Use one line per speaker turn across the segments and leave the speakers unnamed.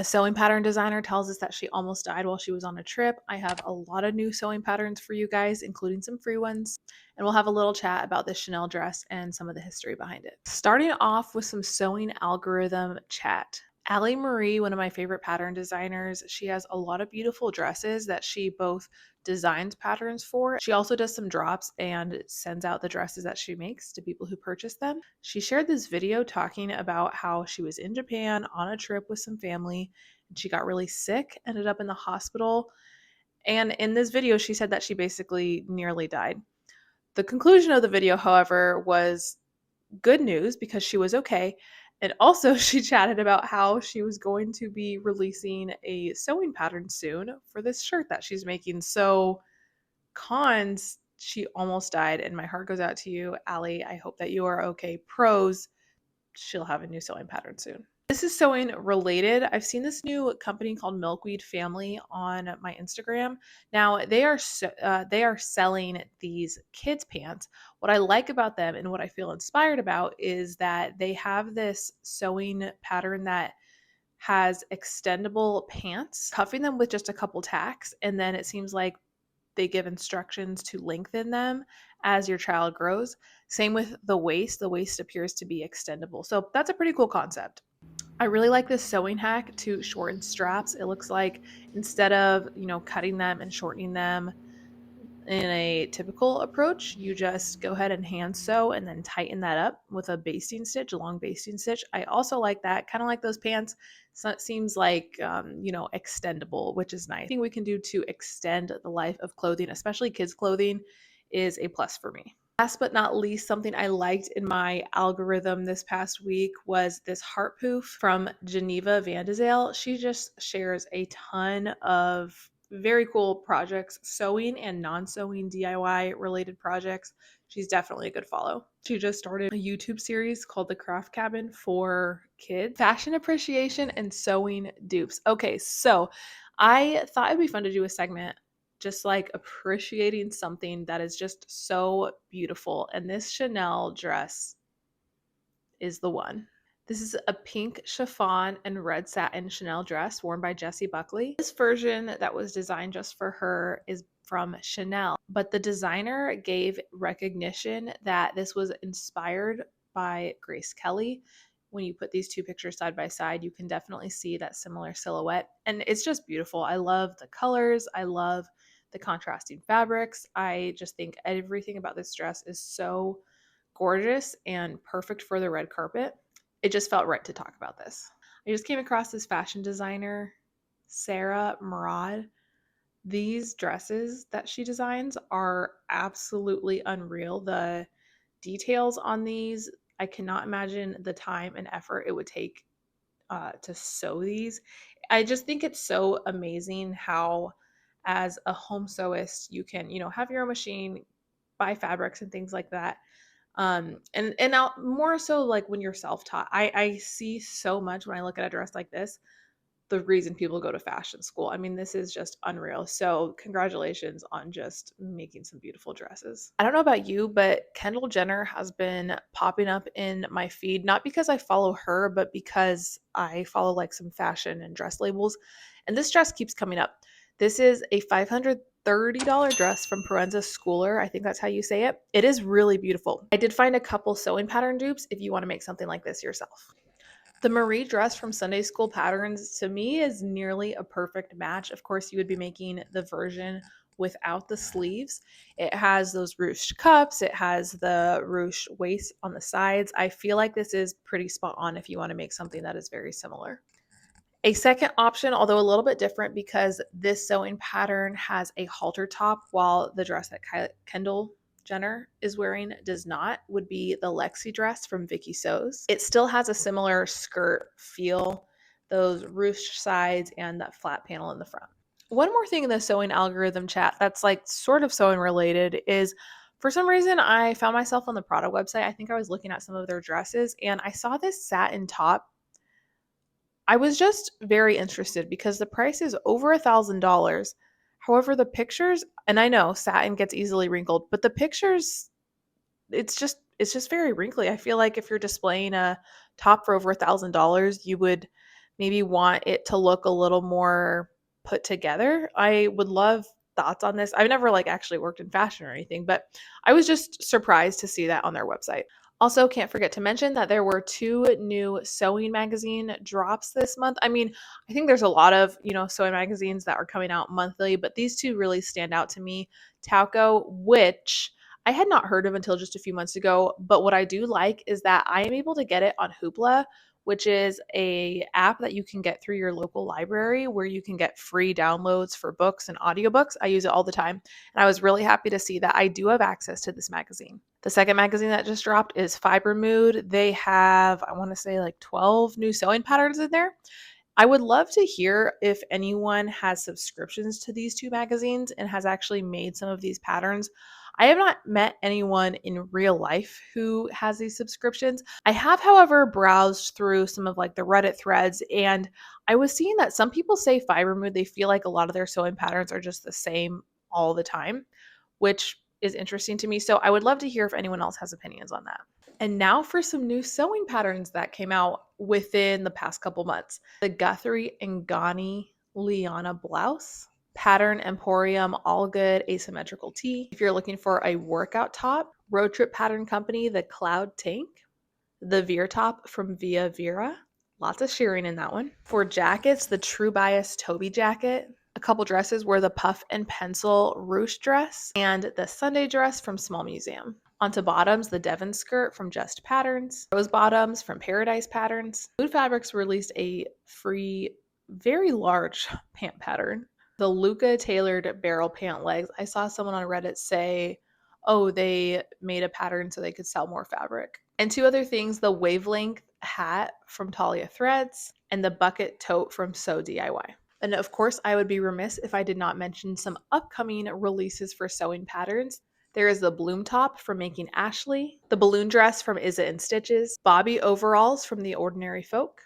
A sewing pattern designer tells us that she almost died while she was on a trip. I have a lot of new sewing patterns for you guys, including some free ones. And we'll have a little chat about this Chanel dress and some of the history behind it. Starting off with some sewing algorithm chat. Allie Marie, one of my favorite pattern designers, she has a lot of beautiful dresses that she both designs patterns for. She also does some drops and sends out the dresses that she makes to people who purchase them. She shared this video talking about how she was in Japan on a trip with some family and she got really sick, ended up in the hospital. And in this video, she said that she basically nearly died. The conclusion of the video, however, was good news because she was okay. And also, she chatted about how she was going to be releasing a sewing pattern soon for this shirt that she's making. So, cons, she almost died, and my heart goes out to you, Allie. I hope that you are okay. Pros, she'll have a new sewing pattern soon. This is sewing related. I've seen this new company called Milkweed Family on my Instagram. Now they are selling these kids pants. What I like about them and what I feel inspired about is that they have this sewing pattern that has extendable pants, cuffing them with just a couple tacks, and then it seems like they give instructions to lengthen them as your child grows. Same with the waist. The waist appears to be extendable. So that's a pretty cool concept. I really like this sewing hack to shorten straps. It looks like instead of, cutting them and shortening them in a typical approach, you just go ahead and hand sew and then tighten that up with a basting stitch, a long basting stitch. I also like that, kind of like those pants. So it seems like, extendable, which is nice. I think we can do to extend the life of clothing, especially kids' clothing, is a plus for me. Last but not least, something I liked in my algorithm this past week was this heart poof from Geneva Vandazale. She just shares a ton of very cool projects, sewing and non-sewing DIY related projects. She's definitely a good follow. She just started a YouTube series called The Craft Cabin for kids, fashion appreciation and sewing dupes. Okay, so I thought it'd be fun to do a segment just like appreciating something that is just so beautiful. And this Chanel dress is the one. This is a pink chiffon and red satin Chanel dress worn by Jessie Buckley. This version that was designed just for her is from Chanel, but the designer gave recognition that this was inspired by Grace Kelly. When you put these two pictures side by side, you can definitely see that similar silhouette. And it's just beautiful. I love the colors. I love the contrasting fabrics. I just think everything about this dress is so gorgeous and perfect for the red carpet. It just felt right to talk about this. I just came across this fashion designer, Sarah Murad. These dresses that she designs are absolutely unreal. The details on these, I cannot imagine the time and effort it would take to sew these. I just think it's so amazing how, as a home sewist, you can, have your own machine, buy fabrics and things like that. And now more so like when you're self-taught, I see so much when I look at a dress like this, the reason people go to fashion school. I mean, this is just unreal. So congratulations on just making some beautiful dresses. I don't know about you, but Kendall Jenner has been popping up in my feed, not because I follow her, but because I follow like some fashion and dress labels. And this dress keeps coming up. This is a $530 dress from Proenza Schooler. I think that's how you say it. It is really beautiful. I did find a couple sewing pattern dupes if you want to make something like this yourself. The Marie dress from Sunday School Patterns to me is nearly a perfect match. Of course, you would be making the version without the sleeves. It has those ruched cuffs. It has the ruched waist on the sides. I feel like this is pretty spot on if you want to make something that is very similar. A second option, although a little bit different because this sewing pattern has a halter top while the dress that Kendall Jenner is wearing does not, would be the Lexi dress from Vicky Sews. It still has a similar skirt feel, those ruched sides and that flat panel in the front. One more thing in the sewing algorithm chat that's like sort of sewing related is, for some reason, I found myself on the Prada website. I think I was looking at some of their dresses and I saw this satin top. I was just very interested because the price is over $1,000. However, the pictures, and I know satin gets easily wrinkled, but the pictures, it's just very wrinkly. I feel like if you're displaying a top for over $1,000, you would maybe want it to look a little more put together. I would love thoughts on this. I've never like actually worked in fashion or anything, but I was just surprised to see that on their website. Also, can't forget to mention that there were 2 new sewing magazine drops this month. I mean, I think there's a lot of, sewing magazines that are coming out monthly, but these 2 really stand out to me. Tauco, which I had not heard of until just a few months ago, but what I do like is that I am able to get it on Hoopla, which is a app that you can get through your local library where you can get free downloads for books and audiobooks. I use it all the time, and I was really happy to see that I do have access to this magazine. The second magazine that just dropped is Fiber Mood. They have, I want to say, like 12 new sewing patterns in there. I would love to hear if anyone has subscriptions to these 2 magazines and has actually made some of these patterns. I have not met anyone in real life who has these subscriptions. I have, however, browsed through some of like the Reddit threads, and I was seeing that some people say Fiber Mood, they feel like a lot of their sewing patterns are just the same all the time, which is interesting to me. So I would love to hear if anyone else has opinions on that. And now for some new sewing patterns that came out within the past couple months. The Guthrie and Ghani Liana blouse, Pattern Emporium All Good Asymmetrical Tee. If you're looking for a workout top, Road Trip Pattern Company, the Cloud Tank, the Veer top from Via Vera. Lots of shearing in that one. For jackets, the True Bias Toby jacket. A couple dresses were the Puff and Pencil ruched dress and the Sunday dress from Small Museum. Onto bottoms, the Devon skirt from Just Patterns, rose bottoms from Paradise Patterns. Food Fabrics released a free, very large pant pattern. The Luca tailored barrel pant legs. I saw someone on Reddit say, oh, they made a pattern so they could sell more fabric. And 2 other things, the wavelength hat from Talia Threads and the bucket tote from Sew DIY. And of course, I would be remiss if I did not mention some upcoming releases for sewing patterns. There is the Bloom top from Making Ashley, the balloon dress from Is It in Stitches, Bobby overalls from The Ordinary Folk,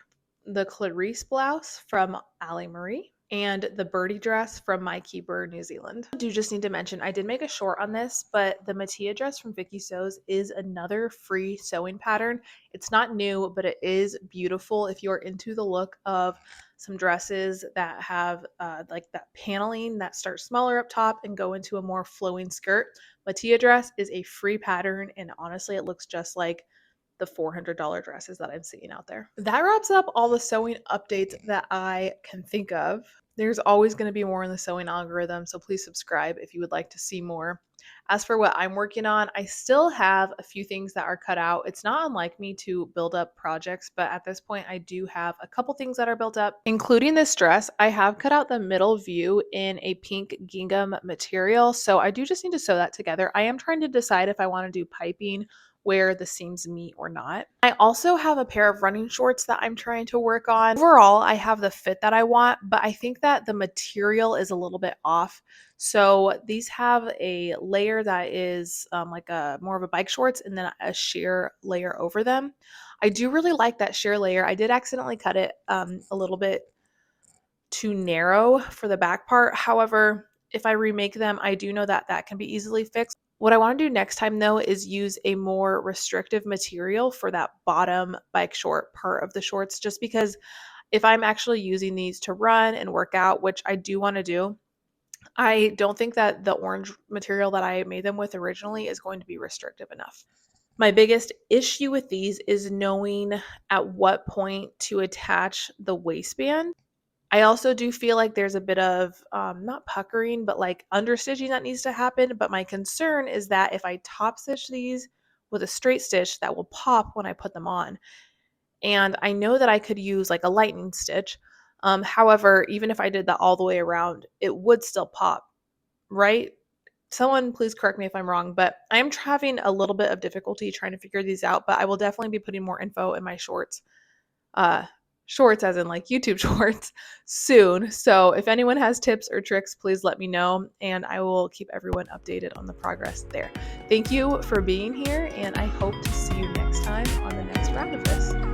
the Clarice blouse from Ali Marie, and the birdie dress from My Keeper New Zealand. I do just need to mention, I did make a short on this, but the Mattia dress from Vicky Sews is another free sewing pattern. It's not new, but it is beautiful if you're into the look of some dresses that have like that paneling that start smaller up top and go into a more flowing skirt. Mattia dress is a free pattern, and honestly, it looks just like the $400 dresses that I'm seeing out there. That wraps up all the sewing updates that I can think of. There's always going to be more in the sewing algorithm, so please subscribe if you would like to see more. As for what I'm working on, I still have a few things that are cut out. It's not unlike me to build up projects, but at this point I do have a couple things that are built up, including this dress. I have cut out the middle view in a pink gingham material, so I do just need to sew that together. I am trying to decide if I want to do piping where the seams meet or not. I also have a pair of running shorts that I'm trying to work on. Overall, I have the fit that I want, but I think that the material is a little bit off. So these have a layer that is like a more of a bike shorts and then a sheer layer over them. I do really like that sheer layer. I did accidentally cut it a little bit too narrow for the back part. However, if I remake them, I do know that that can be easily fixed. What I want to do next time though is use a more restrictive material for that bottom bike short part of the shorts, just because if I'm actually using these to run and work out, which I do want to do, I don't think that the orange material that I made them with originally is going to be restrictive enough. My biggest issue with these is knowing at what point to attach the waistband. I also do feel like there's a bit of not puckering, but like understitching that needs to happen. But my concern is that if I top stitch these with a straight stitch, that will pop when I put them on. And I know that I could use like a lightning stitch. However, even if I did that all the way around, it would still pop, right? Someone please correct me if I'm wrong, but I am having a little bit of difficulty trying to figure these out, but I will definitely be putting more info in my shorts. Shorts as in like YouTube shorts soon. So if anyone has tips or tricks, please let me know and I will keep everyone updated on the progress there. Thank you for being here and I hope to see you next time on the next round of this.